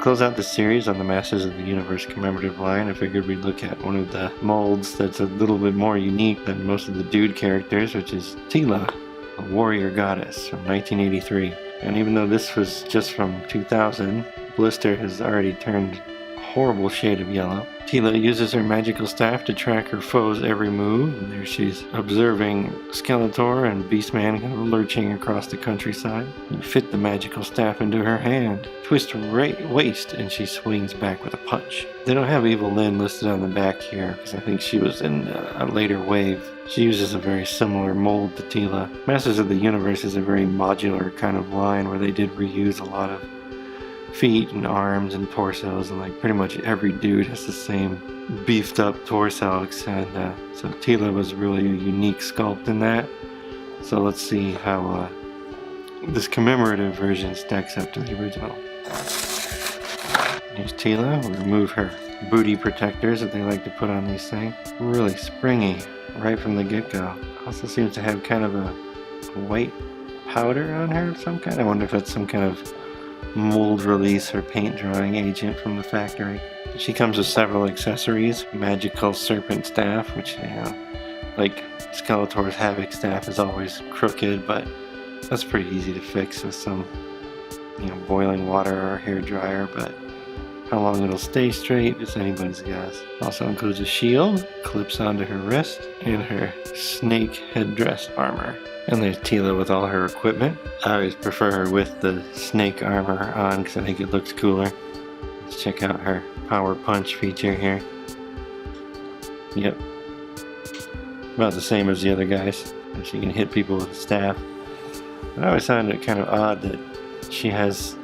close out the series on the Masters of the Universe commemorative line, I figured we'd look at one of the molds that's a little bit more unique than most of the dude characters, which is Teela, a warrior goddess from 1983. And even though this was just from 2000, Blister has already turned a horrible shade of yellow. Teela uses her magical staff to track her foe's every move, and there she's observing Skeletor and Beastman kind of lurching across the countryside. You fit the magical staff into her hand, twist her waist, and she swings back with a punch. They don't have Evil Lynn listed on the back here, because I think she was in a later wave. She uses a very similar mold to Teela. Masters of the Universe is a very modular kind of line where they did reuse a lot of feet and arms and torsos, and like pretty much every dude has the same beefed up torso, and so Teela was really a unique sculpt in that. So let's see how this commemorative version stacks up to the original. Here's Teela. We'll remove her booty protectors that they like to put on these things. Really springy right from the get-go. Also seems to have kind of a white powder on her of some kind. I wonder if that's some kind of mold release or paint drawing agent from the factory. She comes with several accessories. Magical serpent staff, which, you know, like Skeletor's Havoc staff is always crooked, but that's pretty easy to fix with some, you know, boiling water or a hair dryer, but how long it'll stay straight is anybody's guess. Also includes a shield, clips onto her wrist, and her snake headdress armor. And there's Teela with all her equipment. I always prefer her with the snake armor on because I think it looks cooler. Let's check out her power punch feature here. Yep. About the same as the other guys. And she can hit people with a staff. But I always found it kind of odd that she has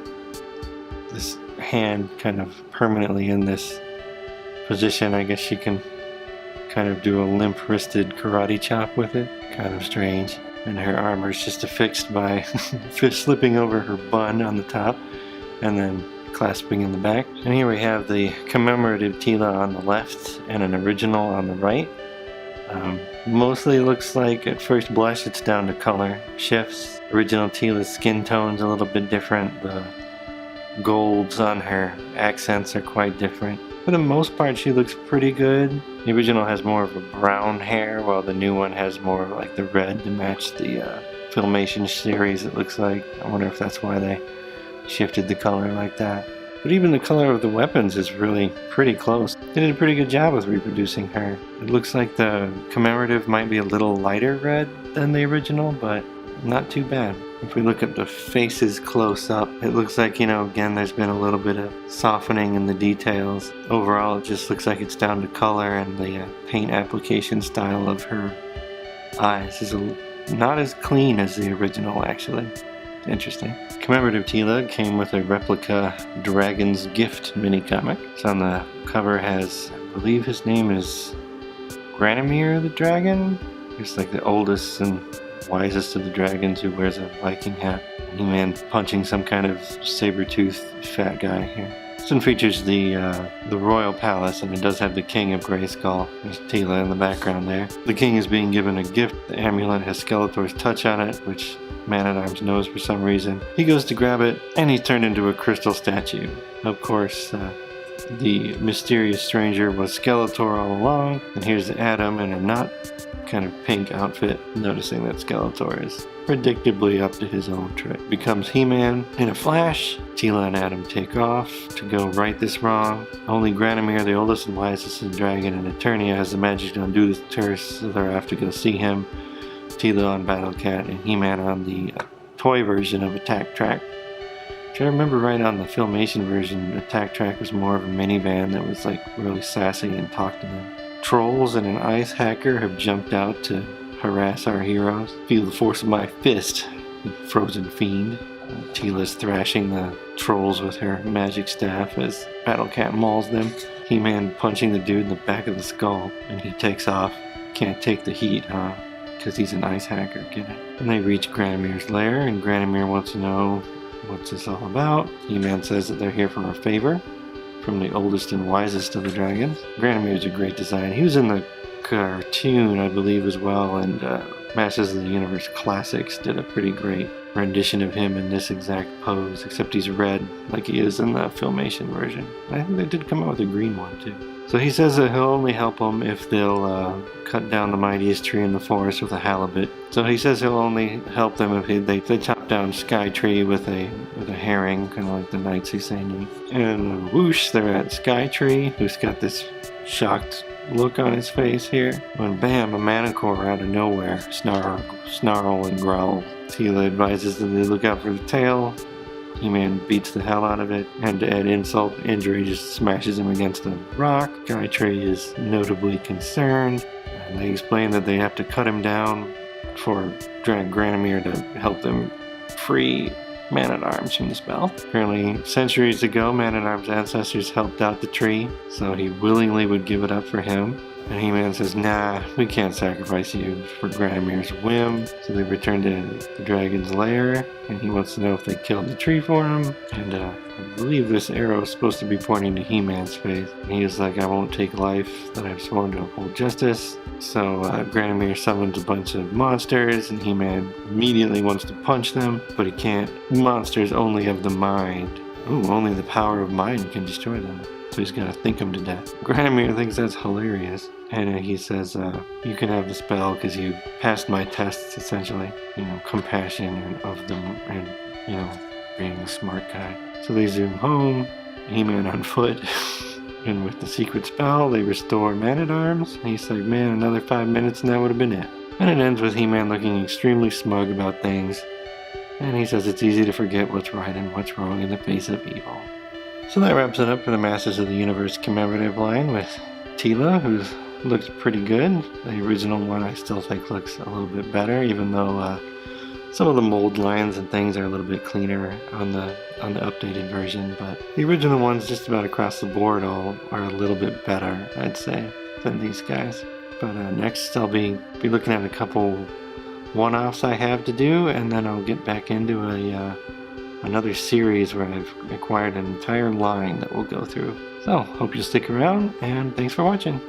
this hand kind of permanently in this position. I guess she can kind of do a limp-wristed karate chop with it. Kind of strange. And her armor is just affixed by slipping over her bun on the top and then clasping in the back. And here we have the commemorative Teela on the left and an original on the right. Mostly looks like at first blush it's down to color shifts. Original Teela's skin tone's a little bit different. The golds on her accents are quite different. For the most part, she looks pretty good. The original has more of a brown hair, while the new one has more of like the red to match the Filmation series, it looks like. I wonder if that's why they shifted the color like that. But even the color of the weapons is really pretty close. They did a pretty good job with reproducing her. It looks like the commemorative might be a little lighter red than the original, but not too bad. If we look at the faces close up, it looks like, you know, again, there's been a little bit of softening in the details. Overall, it just looks like it's down to color, and the paint application style of her eyes is not as clean as the original, actually. Interesting. Commemorative Teela came with a replica Dragon's Gift mini-comic. So on the cover has, I believe his name is Granomir the Dragon. He's like the oldest and wisest of the dragons who wears a Viking hat. He-Man punching some kind of saber-toothed fat guy here. This one features the royal palace, and it does have the King of Grayskull. There's Teela in the background there. The king is being given a gift. The amulet has Skeletor's touch on it, which Man-at-Arms knows for some reason. He goes to grab it, and he's turned into a crystal statue. Of course, the mysterious stranger was Skeletor all along, and here's Adam in a not kind of pink outfit, noticing that Skeletor is predictably up to his own trick. Becomes He-Man in a flash. Teela and Adam take off to go right this wrong. Only Granomir, the oldest and wisest of the dragon, and Eternia has the magic to undo this curse, so they're off to go see him. Teela on Battle Cat and He-Man on the toy version of Attack Track. If I remember right, on the Filmation version, Attack Track was more of a minivan that was like really sassy and talked to them. Trolls and an ice hacker have jumped out to harass our heroes. Feel the force of my fist, the frozen fiend. Teela's thrashing the trolls with her magic staff as Battle Cat mauls them. He-Man punching the dude in the back of the skull, and he takes off. Can't take the heat, huh? Because he's an ice hacker, get it? And they reach Granomir's lair, and Granomir wants to know what's this all about. He-Man says that they're here for a favor from the oldest and wisest of the dragons. Granomir's a great design. He was in the cartoon, I believe, as well, and Masters of the Universe Classics did a pretty great rendition of him in this exact pose, except he's red like he is in the Filmation version. I think they did come out with a green one too. So he says that he'll only help them if they'll cut down the mightiest tree in the forest with a halibut. So he says he'll only help them if they chop down Sky Tree with a herring, kind of like the Knights Issei. And whoosh, they're at Sky Tree, who's got this shocked look on his face here. When bam, a Manicore out of nowhere, snarl and growl. Teela advises them to look out for the tail. He-Man beats the hell out of it, and to add insult to injury, just smashes him against a rock. Skytree is notably concerned, and they explain that they have to cut him down for Granomir to help them free Man-at-Arms from the spell. Apparently, centuries ago, Man-at-Arms' ancestors helped out the tree, so he willingly would give it up for him. And He-Man says, nah, we can't sacrifice you for Granomir's whim. So they return to the dragon's lair, and he wants to know if they killed the tree for him. And I believe this arrow is supposed to be pointing to He-Man's face. And he is like, I won't take life that I've sworn to uphold justice. So Granomir summons a bunch of monsters, and He-Man immediately wants to punch them, but he can't. Monsters only have the mind. Ooh, only the power of mind can destroy them. So he's gonna think him to death. Granomir thinks that's hilarious. And he says, you can have the spell because you passed my tests, essentially. You know, compassion and of them, and, you know, being a smart guy. So they zoom home, He-Man on foot. And with the secret spell, they restore Man-at-Arms. And he's like, man, another 5 minutes and that would have been it. And it ends with He-Man looking extremely smug about things. And he says it's easy to forget what's right and what's wrong in the face of evil. So that wraps it up for the Masters of the Universe commemorative line with Teela, who looks pretty good. The original one I still think looks a little bit better, even though some of the mold lines and things are a little bit cleaner on the updated version. But the original ones, just about across the board, all are a little bit better, I'd say, than these guys. But next I'll be looking at a couple one-offs I have to do, and then I'll get back into another series where I've acquired an entire line that we'll go through. So, hope you'll stick around, and thanks for watching.